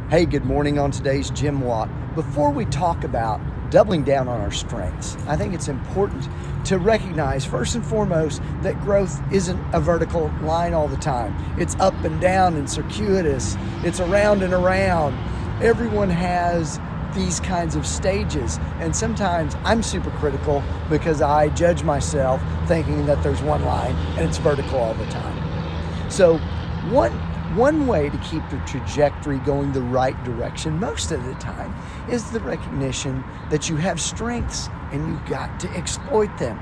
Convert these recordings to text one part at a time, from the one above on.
Hey, good morning on today's Jim Watt. Before we talk about doubling down on our strengths, I think it's important to recognize first and foremost that growth isn't a vertical line all the time. It's up and down and circuitous. It's around and around. Everyone has these kinds of stages, and sometimes I'm super critical because I judge myself thinking that there's one line and it's vertical all the time. So one way to keep the trajectory going the right direction most of the time is the recognition that you have strengths and you've got to exploit them.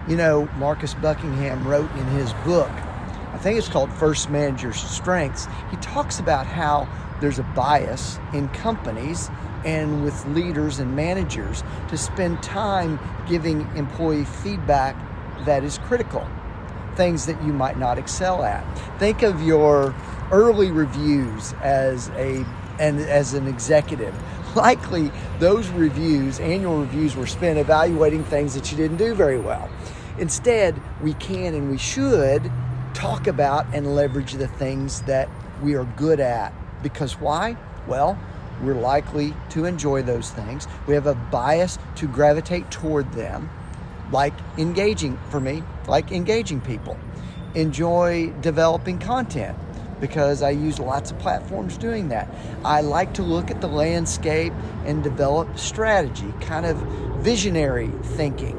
You know, Marcus Buckingham wrote in his book, I think it's called First Manager's Strengths, he talks about how there's a bias in companies and with leaders and managers to spend time giving employee feedback that is critical. Things that you might not excel at. Think of your early reviews as an executive. Likely those reviews, annual reviews, were spent evaluating things that you didn't do very well. Instead, we can and we should talk about and leverage the things that we are good at. Because why? Well, we're likely to enjoy those things. We have a bias to gravitate toward them. Like engaging people. Enjoy developing content because I use lots of platforms doing that. I like to look at the landscape and develop strategy, kind of visionary thinking.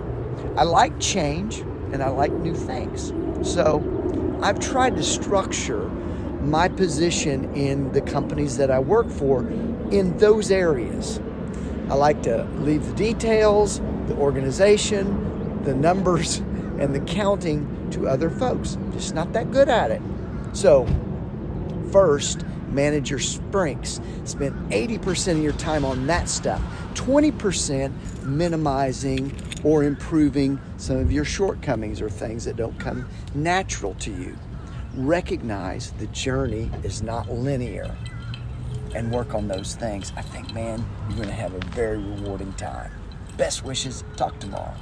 I like change and I like new things. So I've tried to structure my position in the companies that I work for in those areas. I like to leave the details, the organization, the numbers, and the counting to other folks. Just not that good at it. So, first, manage your strengths. Spend 80% of your time on that stuff. 20% minimizing or improving some of your shortcomings or things that don't come natural to you. Recognize the journey is not linear and work on those things. I think, man, you're going to have a very rewarding time. Best wishes. Talk tomorrow.